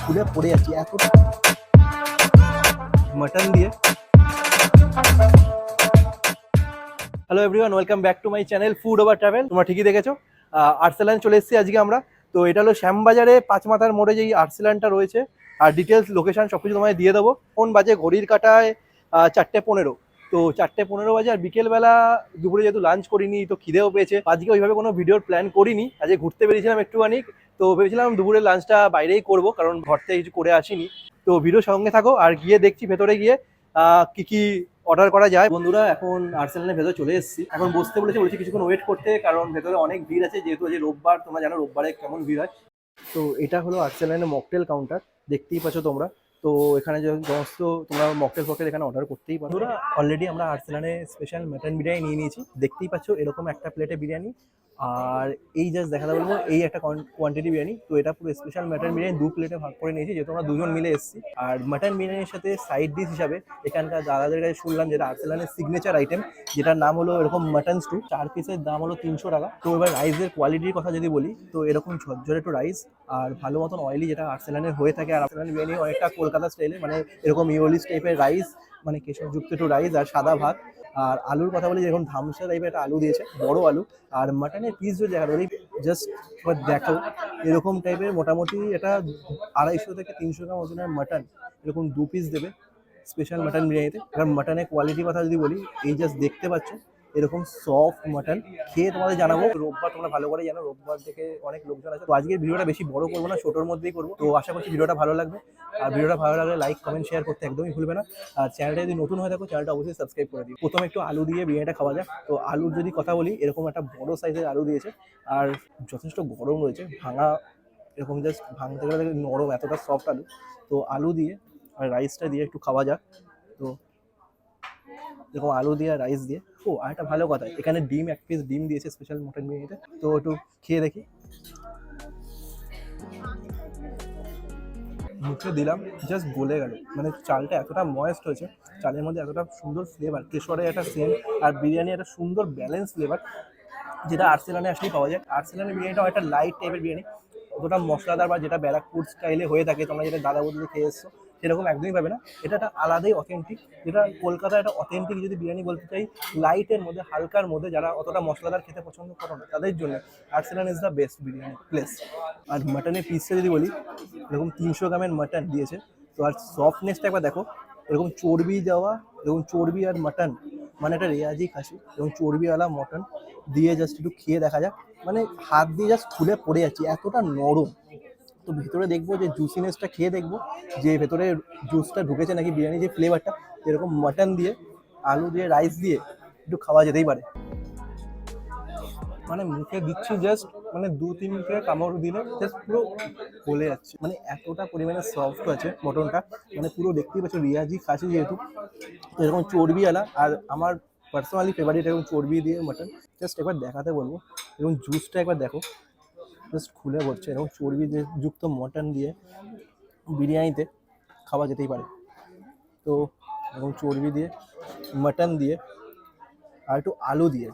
খুলে পড়ে যাচ্ছি এতটা মাটন দিয়ে। Hello everyone, welcome back to my channel food over travel. তোমরা ঠিকই দেখেছো, আর্সেলান চলে এসেছি আজকে আমরা। তো এটা হলো শ্যামবাজারে পাঁচমাথার মোড়ে যেই আর্সেলানটা রয়েছে, আর ডিটেলস লোকেশন সবকিছু তোমায় দিয়ে দেবো। কোন বাজে ঘড়ির কাটায় 4:15। তো 4:15 বাজে, আর বিকেলবেলা দুপুরে যেহেতু লাঞ্চ করিনি তো খিদেও পেয়েছে। আজকে ওইভাবে কোনো ভিডিওর প্ল্যান করিনি, আজকে ঘুরতে বেরিয়েছিলাম একটুখানি। তো ভেবেছিলাম দুপুরের লাঞ্চটা বাইরেই করব, কারণ ঘর থেকে কিছু করে আসিনি। তো ভিডিওর সঙ্গে থাকো আর গিয়ে দেখছি ভেতরে গিয়ে কি কি অর্ডার করা যায়। বন্ধুরা এখন আর্সেলানের ভেতরে চলে এসেছি, এখন বসতে বলেছি কিছুক্ষণ ওয়েট করতে, কারণ ভেতরে অনেক ভিড় আছে, যেহেতু আজ রোববার, তোমরা জানো রোববারে কেমন ভিড় হয়। তো এটা হলো আর্সেলানের মকটেল কাউন্টার, দেখতেই পাচ্ছ তোমরা। তো এখানে যে সমস্ত তোমরা মকটেল ফকটেল এখানে অর্ডার করতেই পারো। বন্ধুরা অলরেডি আমরা আর্সেলানে স্পেশাল মাটন বিরিয়ানি নিয়ে নিয়েছি, দেখতেই পাচ্ছ এরকম একটা প্লেটে বিরিয়ানি। আর এই জাস্ট দেখাতে বলবো এই একটা কোয়ান্টিটি বিরিয়ানি। তো এটা পুরো স্পেশাল মাটন বিরিয়ানি 2 প্লেটে ভাগ করে নিয়েছি, যেহেতু আমরা দুজন মিলে এসেছি। আর মাটন বিরিয়ানির সাথে সাইড ডিশ হিসাবে এখানকার দাদাদের কাছে শুনলাম যেটা আর্সেলানের সিগনেচার আইটেম, যেটার নাম হলো এরকম মাটন স্টু। 4 পিসের দাম হলো 300 টাকা। তো এবার রাইসের কোয়ালিটির কথা যদি বলি, তো এরকম ঝরঝরে একটু রাইস আর ভালো মতন অয়েলি, যেটা আর্সেলানের হয়ে থাকে। আর আর্সেলান বিরিয়ানি অনেকটা কলকাতা স্টাইলে, মানে এরকম ইওলিস টাইপের রাইস, মানে কেশরযুক্ত একটু রাইস আর সাদা ভাত। আর আলুর কথা বলি, যেরকম ধামসা টাইপের একটা আলু দিয়েছে, বড় আলু। আর মাটনের পিস যদি দেখা বলি, জাস্ট এবার দেখো এরকম টাইপের মোটামুটি এটা 250 থেকে 300 গ্রাম ওজনের মাটন, এরকম 2 পিস দেবে স্পেশাল মাটন বিরিয়ানিতে। এবার মাটনের কোয়ালিটির কথা যদি বলি, এই জাস্ট দেখতে পাচ্ছ এরকম সফট মাটন। খেয়ে তোমাদের জানাবো। রোববার তোমরা ভালো করে জানো, রোববার থেকে অনেক লোকজন আছে। তো আজকের ভিডিওটা বেশি বড় করবো না, ছোটোর মধ্যেই করবো। তো আশা করছি ভিডিওটা ভালো লাগবে। আর ভিডিওটা ভালো লাগলে লাইক কমেন্ট শেয়ার করতে একদমই ভুলবে না। আর চ্যানেলটা যদি নতুন হয়ে থাকো, চ্যানেলটা অবশ্যই সাবস্ক্রাইব করে দিই। প্রথমে একটু আলু দিয়ে বিরিয়ানিটা খাওয়া যাক। তো আলুর যদি কথা বলি, এরকম একটা বড় সাইজের আলু দিয়েছে, আর যথেষ্ট গরম রয়েছে, ভাঙা এরকম জাস্ট ভাঙতে গেলে নরম, এতটা সফট আলু। তো আলু দিয়ে আর রাইসটা দিয়ে একটু খাওয়া যাক। তো এরকম আলু দিয়ে আর রাইস দিয়ে। ও আর একটা ভালো কথা, এখানে ডিম, 1 পিস ডিম দিয়েছে স্পেশাল মটন বিরিয়ানিতে। তো একটু খেয়ে দেখি। মুখে দিলাম, জাস্ট গলে গেল। মানে চালটা এতটা ময়েস্ট হয়েছে, চালের মধ্যে এতটা সুন্দর ফ্লেভার, কেশরের একটা সেন্ট, আর বিরিয়ানি একটা সুন্দর ব্যালেন্স ফ্লেভার, যেটা আর্সেলানে আসলেই পাওয়া যায়। আর্সেলানের বিরিয়ানিটা একটা লাইট টাইপের বিরিয়ানি, অতটা মশলাদার বা যেটা ব্যারাকপুর স্টাইলে হয়ে থাকে, তোমরা যেটা দাদা বৌদিতে খেয়ে এসছো সেরকম একদমই পাবে না। এটা একটা আলাদাই অথেন্টিক, যেটা কলকাতার একটা অথেন্টিক যদি বিরিয়ানি বলতে চাই, লাইটের মধ্যে, হালকার মধ্যে, যারা অতটা মশলাদার খেতে পছন্দ করো না তাদের জন্য Arsalan is the best biryani place. আর মাটনের পিসটা যদি বলি, এরকম 300 গ্রামের মাটন দিয়েছে। তো আর সফটনেসটা একবার দেখো, এরকম চর্বি দেওয়া, এরকম চর্বি আর মাটন, মানে একটা রেয়াজি খাসি এবং চর্বিওয়ালা মটন দিয়ে জাস্ট একটু খেয়ে দেখা যাক। মানে হাত দিয়ে জাস্ট খুলে পড়ে যাচ্ছি, এতটা নরম। তো ভেতরে দেখবো যে জুসিনেসটা খেয়ে দেখবো যে ভেতরে জুসটা ঢুকেছে নাকি, বিরিয়ানি যে ফ্লেভারটা, এরকম মাটন দিয়ে, আলু দিয়ে, রাইস দিয়ে একটু খাওয়া যেতেই পারে। মানে মুখে দিচ্ছি জাস্ট, মানে 2-3 কামড় দিলে জাস্ট পুরো গলে যাচ্ছে, মানে এতটা পরিমাণে সফট আছে মটনটা। মানে পুরো দেখতেই পাচ্ছ রিয়াজি খাসি যেহেতু, তো এরকম চর্বিওয়ালা। আর আমার পার্সোনালি ফেভারিট এরকম চর্বি দিয়ে মাটন। জাস্ট একবার দেখাতে বলবো, এবং জুসটা একবার দেখো, জাস্ট খুলে পড়ছে। এরকম চর্বি যুক্ত মটন দিয়ে বিরিয়ানিতে খাওয়া যেতেই পারে। তো এরকম চর্বি দিয়ে, মাটন দিয়ে, আর একটু আলু দিয়ে,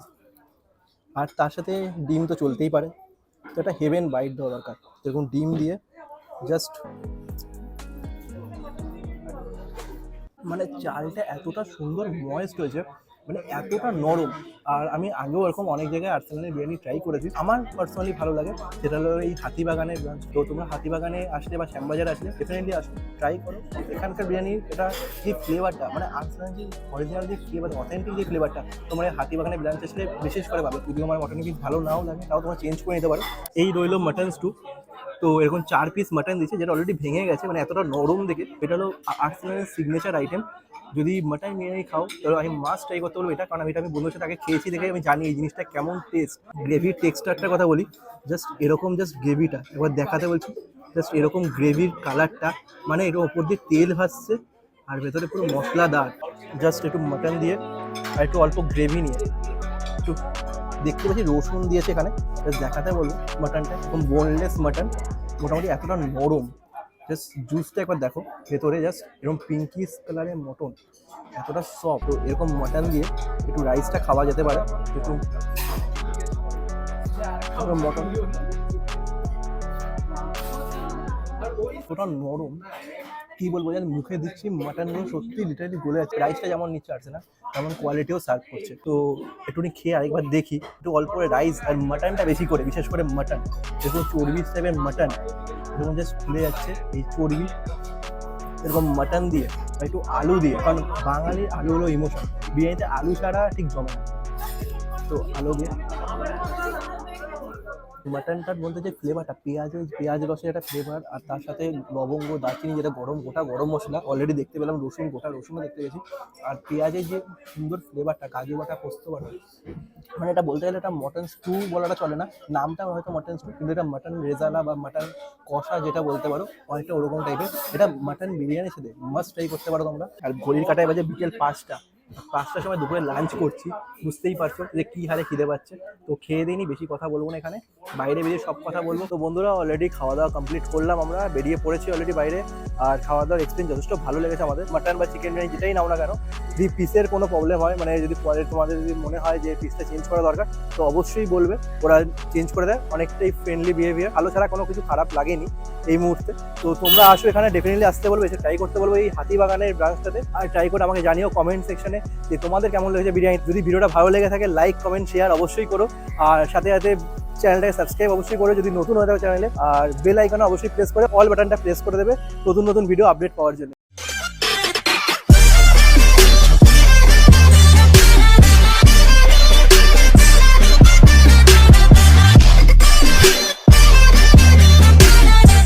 আর তার সাথে ডিম তো চলতেই পারে। তো এটা হেভেন বাইট দেওয়া দরকার, এরকম ডিম দিয়ে জাস্ট। মানে চালটা এতটা সুন্দর ময়েস্ট হয়েছে, মানে এতটা নরম। আর আমি আগেও এরকম অনেক জায়গায় আর্সেলানের বিরিয়ানি ট্রাই করেছি, আমার পার্সোনালি ভালো লাগে। সেটা হলো এই হাতিবাগানের ব্রাঞ্চ। তো তোমরা হাতিবাগানে আসলে বা শ্যামবাজারে আসলে ডেফিনেটলি আসো, ট্রাই করো। এখানকার বিরিয়ানির এটা যে ফ্লেভারটা, মানে আর্সেলানের যে অরিজিনাল যে ফ্লেভার, অথেন্টিক যে ফ্লেভারটা, তোমার এই হাতিবাগানের ব্রাঞ্চ আসলে বিশেষ করে পাবে। যদি আমার মটন পিস ভালো নাও লাগে, তাও তোমরা চেঞ্জ করে নিতে পারো। এই রইলো মাটন স্টু। তো এরকম 4 পিস মাটন দিচ্ছে, যেটা অলরেডি ভেঙে গেছে, মানে এতটা নরম দেখে। এটা হলো আর্সেলানের সিগনেচার আইটেম। যদি মাটন বিরিয়ানি খাও তাহলে আমি মাস্ট ট্রাই করতে বলবো এটা, কারণ আমি বন্ধুর সাথে আগে খেয়েছি দেখে আমি জানি এই জিনিসটা কেমন টেস্ট। গ্রেভির টেক্সচারটার কথা বলি, জাস্ট এরকম, জাস্ট গ্রেভিটা একবার দেখাতে বলছি। জাস্ট এরকম গ্রেভির কালারটা, মানে এর ওপর দিয়ে তেল ভাসছে আর ভেতরে পুরো মশলাদার। জাস্ট একটু মাটন দিয়ে আর একটু অল্প গ্রেভি নিয়ে একটু দেখতে পাচ্ছি রসুন দিয়েছে এখানে, জাস্ট দেখাতে বলবো। মাটনটা একদম বোনলেস মাটন, মোটামুটি এতটা নরম। জাস্ট জুসটা একবার দেখো, ভেতরে জাস্ট এরকম পিঙ্কিশ কালারের মটন, এতটা সফট। এরকম মাটন দিয়ে একটু রাইসটা খাওয়া যেতে পারে। একটু মটন ওটা নরম, কি বলবো জানি, মুখে দিচ্ছি মাটনগুলো সত্যি লিটারালি গলে যাচ্ছে। রাইসটা যেমন নিচ্ছে আসছে না, তেমন কোয়ালিটিও সার্ভ করছে। তো একটুখানি খেয়ে আরেকবার দেখি, একটু অল্প করে রাইস আর মাটনটা বেশি করে, বিশেষ করে মাটন, দেখুন চর্বি টাইপের মাটন, এরকম জাস্ট ফুলে যাচ্ছে এই চর্বি। এরকম মাটন দিয়ে বা একটু আলু দিয়ে, কারণ বাঙালির আলু হলো ইমোশন, বিরিয়ানিতে আলু ছাড়া ঠিক জমে না। তো আলু দিয়ে মাটনটার মধ্যে যে ফ্লেভারটা, পেঁয়াজ রসের একটা ফ্লেভার, আর তার সাথে লবঙ্গ, দারচিনি, যেটা গোটা গরম মশলা, অলরেডি দেখতে পেলাম রসুন, গোটা রসুনও দেখতে পেয়েছি, আর পেঁয়াজের যে সুন্দর ফ্লেভারটা, কাজু বাটা, পোস্ত বাটা, মানে এটা বলতে গেলে এটা মটন স্টু বলাটা চলে না, নামটা হয়তো মটন স্টু, কিন্তু এটা মাটন রেজালা বা মাটন কষা যেটা বলতে পারো, অনেকটা ওরকম টাইপের। এটা মাটন বিরিয়ানির সাথে মাস্ট ট্রাই করতে পারো তোমরা। আর ঘড়ির কাটায় বাজে বিকেল 5টার সময় দুপুরে লাঞ্চ করছি, বুঝতেই পারছো যে কী হারে খিদে পাচ্ছে। তো খেয়ে দিইনি, বেশি কথা বলবো না এখানে, বাইরে বেরিয়ে সব কথা বলবো। তো বন্ধুরা অলরেডি খাওয়া দাওয়া কমপ্লিট করলাম, আমরা বেরিয়ে পড়েছি অলরেডি বাইরে। আর খাওয়া দাওয়ার এক্সপিরিয়েন্স যথেষ্ট ভালো লেগেছে আমাদের। মাটন বা চিকেন বিরিয়ানি যেটাই নাও না কেন, যদি পিসের কোনো প্রবলেম হয়, মানে যদি পরে তোমাদের যদি মনে হয় যে পিসটা চেঞ্জ করা দরকার, তো অবশ্যই বলবে, ওরা চেঞ্জ করে দেয়। অনেকটাই ফ্রেন্ডলি বিহেভিয়ার, আলো ছাড়া কোনো কিছু খারাপ লাগেনি এই মুহূর্তে। তো তোমরা আসো, এখানে ডেফিনেটলি আসতে বলবো, এসে ট্রাই করতে বলবো এই হাতিবাগানের ব্রাঞ্চটাতে। আর ট্রাই করে আমাকে জানিও কমেন্ট সেকশনে যে তোমাদের কেমন লেগেছে বিরিয়ানি। যদি ভিডিওটা ভালো লেগে থাকে, লাইক, কমেন্ট, শেয়ার অবশ্যই করো। আর সাথে সাথে চ্যানেলটাকে সাবস্ক্রাইব অবশ্যই করো যদি নতুন হয়ে থাকে চ্যানেলে। আর বেল আইকনে অবশ্যই প্রেস করে অল বাটনটা প্রেস করে দেবে নতুন ভিডিও আপডেট পাওয়ার জন্য।